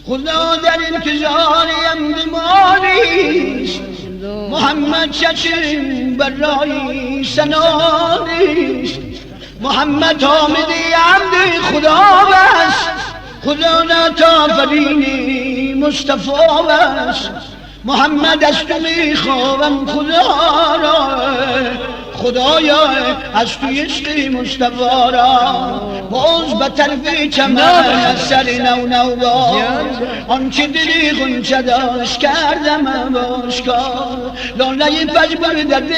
خدا در انتظاریم بیماریست، محمد چشم برای سناریست، محمد حامدی عبد خدا بس، خدا نتافرینی مصطفی بس، محمد از تو میخوام خدا را، خدایا از توی عشق مصطفی را، باز به طرف چمن از سر نو باز، آنچه دلی غنچه داشت کردم باشکار، لاله پژمرده در دل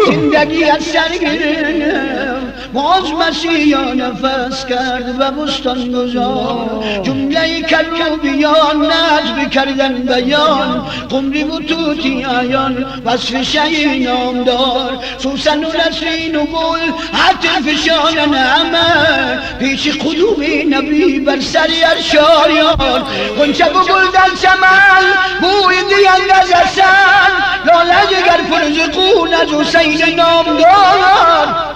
زندگی از سر گرفتم، باز مسیح نفس کرد و بستان گذار، جمله کروبیان نجم کردن بیان، قمری و توتی آیان وصف شی نامدار، سوسن و نسرین و گل حتی فشان نعمه، پیش قلوب نبی بر سر ارشاریان، غنچه و گل در چمن بوی دیند از حسن، لاله جگر فرزقون از حسین نامدار،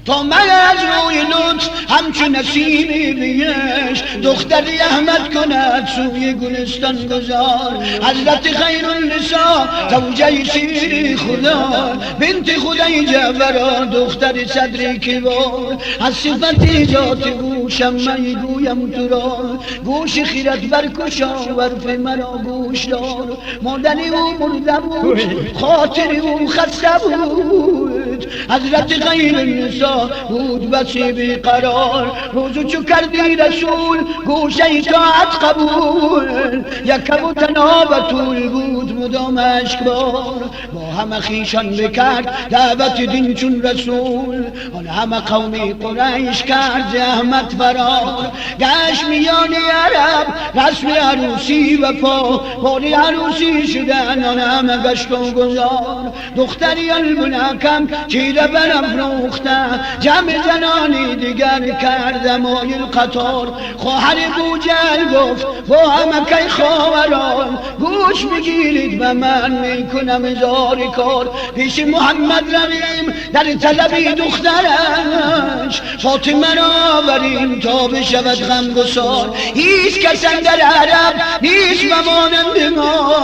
تا من از روی لطف همچون نسیمی بیش، دختری احمد کند سوی گلستان گذار، حضرت خیر النساء زوجه شیر خدا، بنت خدای جعفر دختر صدر کبار، از صفت ذات گوشم من گویم تو را، گوش خیرت برکشا ورف مرا گوش دار، مادری او مرده بود خاطری او خسته بود، حضرت خیر النساء بود بسی بیقرار، روزو چو کردی رسول گوشه اطاعت قبول، یکم و تنها بطول بود مدام اشکبار، با همه خیشان بکرد دعوت دین چون رسول، آن همه قومی قریش کرد زحمت فرار، گشت میان عرب رسم عروسی و پا، باری عروسی شدن آن همه گشت و گذار، دختری البنکم چیره برافروخته، جمع زنانی دیگر کردم مایل قطار، خواهر بوجهل گفت با همه کی خواهران، گوش بگیرید و من میکنم هزار کار، پیش محمد رویم در طلب دخترش، فاطمه را آوریم تا بشود غمگسار، هیچ کس اندر عرب نیست و مانند ما،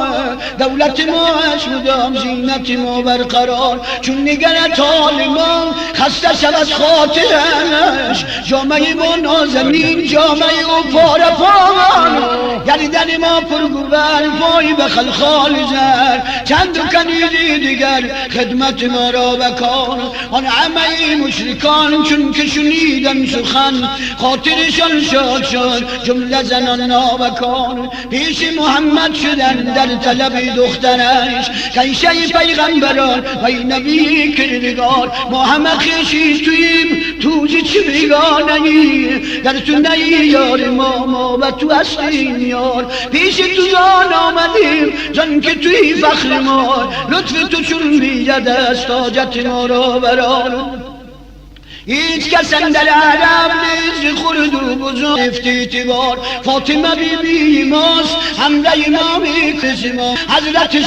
دولت ما اش مدام زینت ما برقرار، چون نگرد حال ما خسته شود خاطرش، جامعه ما نازنین جامعه او پاره پامان، گردن ما پرگوبر پای به خلخال زر، چند کنیدی دیگر خدمت ما را بکار، آن همه مشرکان چون که شنیدن سخن، خاطرشان شاد شد جمله زنان نابکار، پیش محمد شدن در طلب دخترش، کیشه پیغمبران و نبی کردگار، ما همه خیشی تویم توزی چی بیگانهی، در تو نهی یار ما و تو هستیم یار، پیش تو جان آمدیم جان که توی فخر ما، لطف تو چون بیجد است حاجت ما را برار، هیچ کس اندر عرب نیز خرد و بزرگ افتیتبار، فاطمه بی بی ماست همره امامی کسی ما، حضرت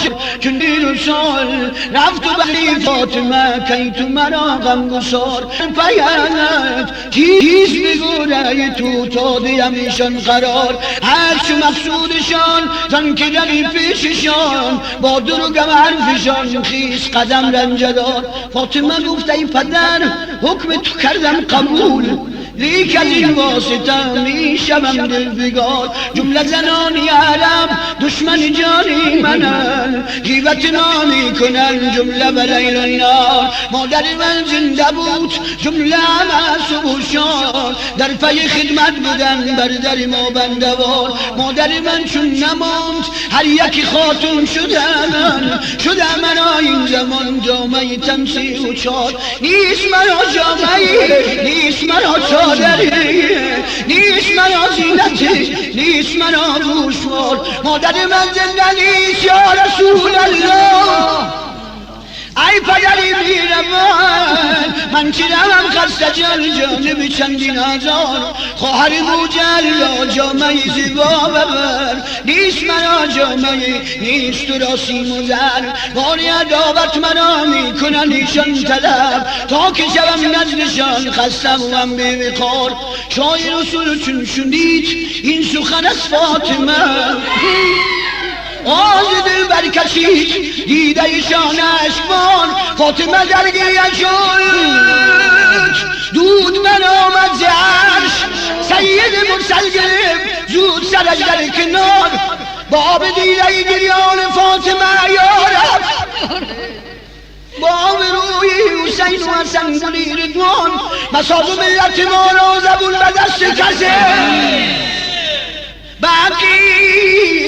چون دیر و سال رفت و بلی فاطمه کی تو مرا غمگسار، پیانت کیست بگوره تو تا دیمیشان قرار، هرچو مقصودشان زن که دلی پیششان، با در و گم حرفشان خیز قدم رنجدار، فاطمه گفت ای پدر حکم تو کردم قبول، لیک از این واسطه می شوم دلبگار، جمله زنانی عرب دشمن جانی منن، غیبت نامی کنن جمله به لیل و نهار، مادر من زنده بود جمله همه صبح و شام، در پی خدمت بودن بر در ما بندوار، مادر من چون نماند هر یکی خاتون شدم مرا این زمان جامعه تمسی و چار، نیست مرا جامعه نیست مرا چادری، نیست مرا زینتی نیست مرا گوشوار، مادر من زنده نیست یا رسول الله، ای ای پدری بیرمان من که روم خسته جانب چندین هزار خواهر بوجهل را جامه زیبا ببر نیست مرا جامه نیست تو را سیم و زر باری عداوت مرا میکنن ایشان طلب تا که شوم نزدشان خستم و هم به وقار شاعر رسول چون شنید این سخن از فاطمه آز دل برکشید دیده ایشان اشکبار فاطمه در گریه شد دود من آمد ز عرش سید مرسل گرفت زود سرش در کنار باب دیده گریان فاطمه یارب باب روی حسین و حسن گلی رضوان مساز ملت ما را زبون به دست کسی بقیه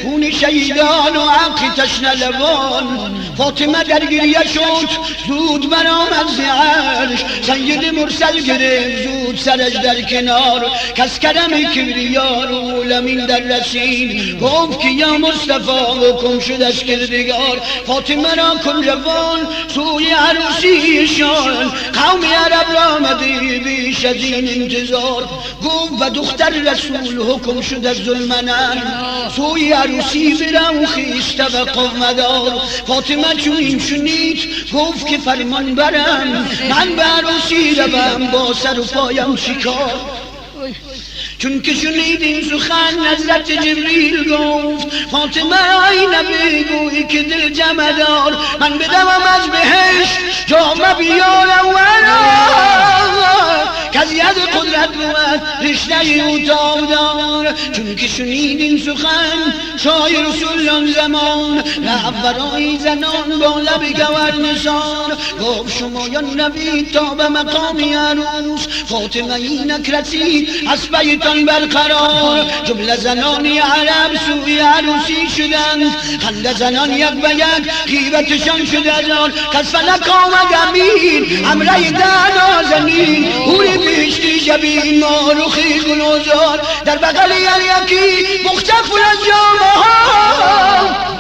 خون شهیدان و حق تشنه لبان فاطمه در گریه شد زود برآمد ز عرش سید مرسل گرفت زود سرش در کنار کس کرم کبریا رو لمین در رسید گفت که یا مصطفی حکم شدش کردگار فاطمه را کن روان سوی عروسیشان قوم عرب را آمده بیش از این انتظار گفت و دختر رسول حکم شد از ظلمنن سوی عروسی برم خیشته و قومدار فاطمه چون این شنید گفت که فرمان برم من به عروسی روم با سر و پایم شکار چون که شنید این سخن حضرت جبریل گفت فاطمه ای نبی گویی که دل جمع دار من بدمم از بهشت جامه بیارم که از ید قدرت بود رشته اتاق دار چون که شنید این سخن شاعر رسول آن زمان رفت برای زنان با لب گوهر نثار گفت شما یا نبی تا به مقام عروس فاطمه اینک رسید از بیتان برقرار جمله زنان عرب سوی عروسی شدند خنده زنان یک به یک غیبتشان شده زار کس فلک آمد امین امره ده نازنین هوری بیشتی شبیه ماروخی گلوزار در بغل یکی مختفل از جامعه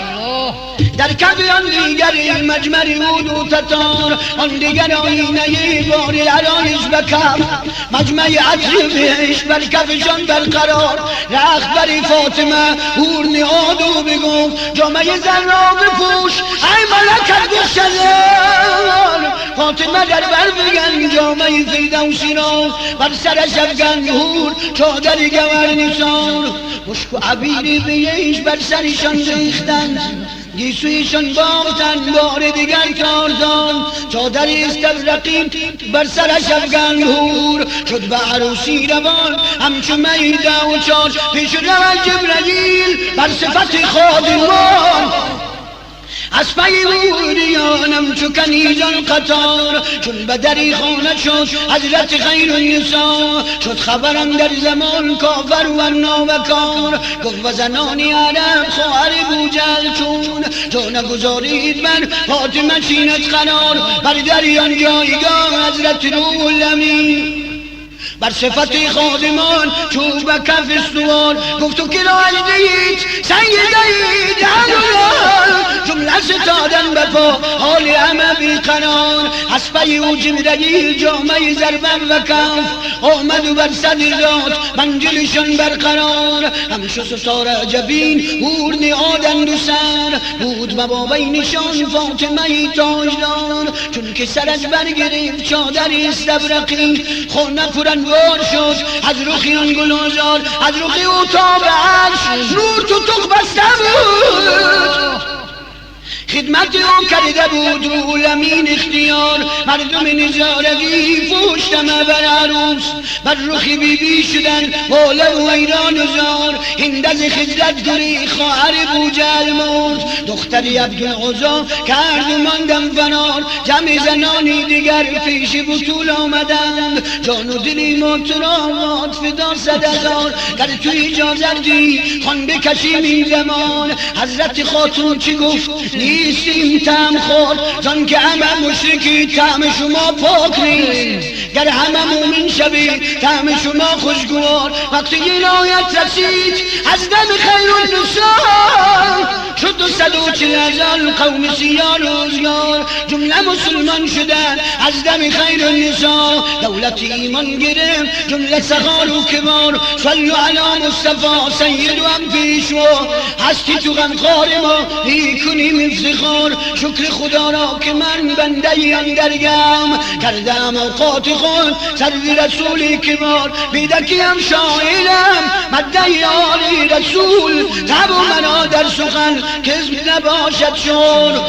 در کف آن دیگر مجمری بود و تتار آن دیگر آینه بار عرایش به کف مجمع عطر بهش بر کفشان برقرار رخت بری فاطمه هور نهاد و بگفت جامعه زن را بپوش ای ملکت گشتزار فاطمه در بر بگن جامعه فردوسی را بر سرش افگن هور چادر گوهر نثار مشک و عبیر بهش بر سرشان ریختند گیسویشان باختن بار دیگر کاردان چادر استبرقی بر سرش افگن هور شد به عروسی روان همچو میده و چار پیش روان جبرائیل بر صفت خادمان از پی موریانم چو کنیزان قطار چون به دری خانه شد حضرت خیر النساء شد خبرم در زمان کافر و ناوکار گفت و زنان عرب خواهر بوجهل چون تو نگذارید من فاطمه چینت قرار بر دری آن جایگاه حضرت روح الامین بر صفت خادمان چوب به کف استوار گفت و که را اجدید سیدید جمله ستادن بپا حال همه بیقرار از پی او جبرائیل جامعه ضربن و کف آمد و بر صدر داد منجلشان برقرار همشو ستاره جبین هور نهادند و سر بود و با بینشان فاطمه تاجدار چون که سرش برگرفت چادر استبرقی خانه پرانوار شد از رخیان گلوزار از رخی اتاق عرش نور تو بسته بود خدمت او کرده بود روح الامین اختیار مردم نظارگی پشتمه بر عروس بر رخی بیبی شدن حاله و ایران و زار هند از خجلت گری خواهر بوجهل مرد دختری عبدالعزا کرد و ماندم فنار جمع زنانی دیگر پیش بطول آمدند جان و دلی مطرامات فدا 100,000 گر تو اجازت دی خان بکشیم این زمان حضرت خاتون چی گفت نیستیم طعم خور زن که همه مشرکی طعم شما پاک نیست گر همه مومن شوی طعم شما خوشگوار وقتی این آیت رسید از دم خیر النساء شد و 140 ازل قوم سیاه روزگار جمله مسلمان شدن از دم خیر النساء دولت ایمان گرفت جمله صغار و کبار صلوا علی مصطفی سید و هم پیشوا هستی تو غمخوار ما کنیم افتخار شکر خدا را که من بنده اندرگم کردم اوقات خود سر رسول کبار بیدکیم شاعرم مدعی آل رسول تب و مرا در سخن کذب نباشد شور